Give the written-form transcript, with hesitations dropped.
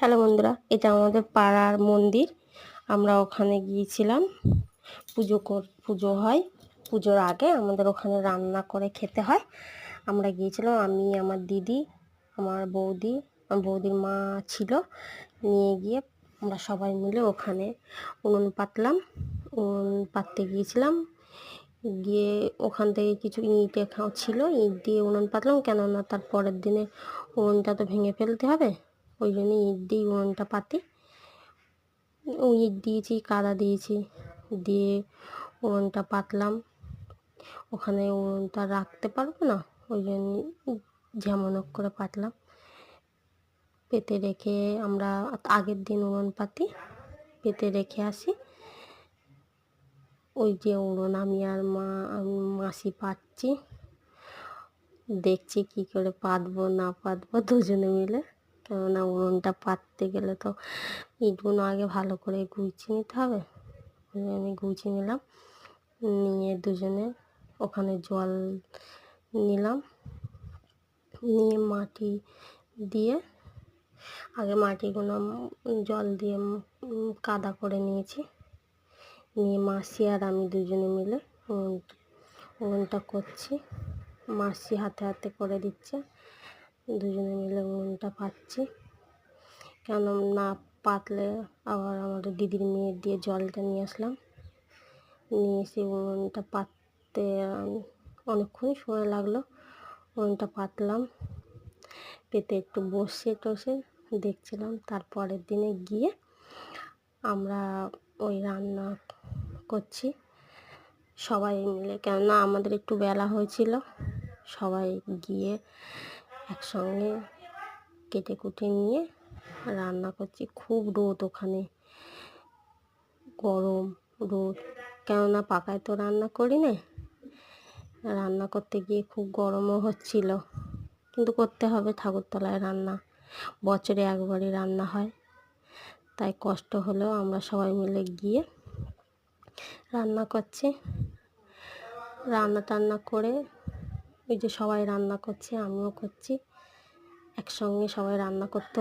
Hello বন্ধুরা, এটা আমাদের পাড়ার মন্দির। আমরা ওখানে গিয়েছিলাম। পুজো হয়। পুজোর আগে আমাদের ওখানে রান্না করে খেতে হয়। আমরা গিয়েছিলাম, আমি, আমার দিদি, আমার বৌদি, আমার বৌদির মা ছিল। নিয়ে গিয়ে আমরা সবাই মিলে ওখানে উনুন পাতলাম। উনুন পাততে গিয়েছিলাম। গিয়ে ওখান থেকে কিছু ইট ছিল, ইট দিয়ে উনুন পাতলাম, কেননা তার পরের দিনে উনুনটা তো ভেঙে ফেলতে হবে। ওই জন্য ইট দিয়ে উনুনটা পাতি। ইট দিয়েছি, কাদা দিয়েছি, দিয়ে উনুনটা পাতলাম। ওখানে উনুনটা রাখতে পারবো না, ওই জন্য যেমন হোক করে পাতলাম। পেতে রেখে আমরা আগের দিন উনুন পাতি, পেতে রেখে আসি। ওই যে উনুন আমি আর মাসি পাচ্ছি, দেখছি কি করে পাতবো না পাতবো দুজনে মিলে। কেননা উনুনটা পাততে গেলে তো ইটগুলো আগে ভালো করে গুছিয়ে নিতে হবে। আমি গুছিয়ে নিলাম, নিয়ে দুজনে ওখানে জল নিলাম, নিয়ে মাটি দিয়ে আগে মাটিগুলো জল দিয়ে কাদা করে নিয়েছি। নিয়ে মাসি আর আমি দুজনে মিলে উনুনটা করছি। মাসি হাতে হাতে করে দিচ্ছে, দুজনে মিলে উনুনটা পাচ্ছি। কেন না পাতলে আবার আমাদের দিদির মেয়ের দিয়ে জলটা নিয়ে আসলাম। নিয়ে এসে উনুনটা পাততে অনেকক্ষণ সময় লাগলো। উনুনটা পাতলাম, পেতে একটু বসে টসে দেখছিলাম। তারপরের দিনে গিয়ে আমরা ওই রান্না করছি সবাই মিলে, কেননা আমাদের একটু বেলা হয়েছিল। সবাই গিয়ে একসঙ্গে কেটে কুটে নিয়ে রান্না করছি। খুব রোদ ওখানে, গরম রোদ, কেননা পাকায় তো রান্না করি না। রান্না করতে গিয়ে খুব গরমও হচ্ছিল, কিন্তু করতে হবে, ঠাকুরতলায় রান্না, বছরে একবারই রান্না হয়। তাই কষ্ট হলেও আমরা সবাই মিলে গিয়ে রান্না করছি। রান্না টান্না করে ওই যে সবাই রান্না করছে, আমিও করছি। একসঙ্গে সবাই রান্না করতেও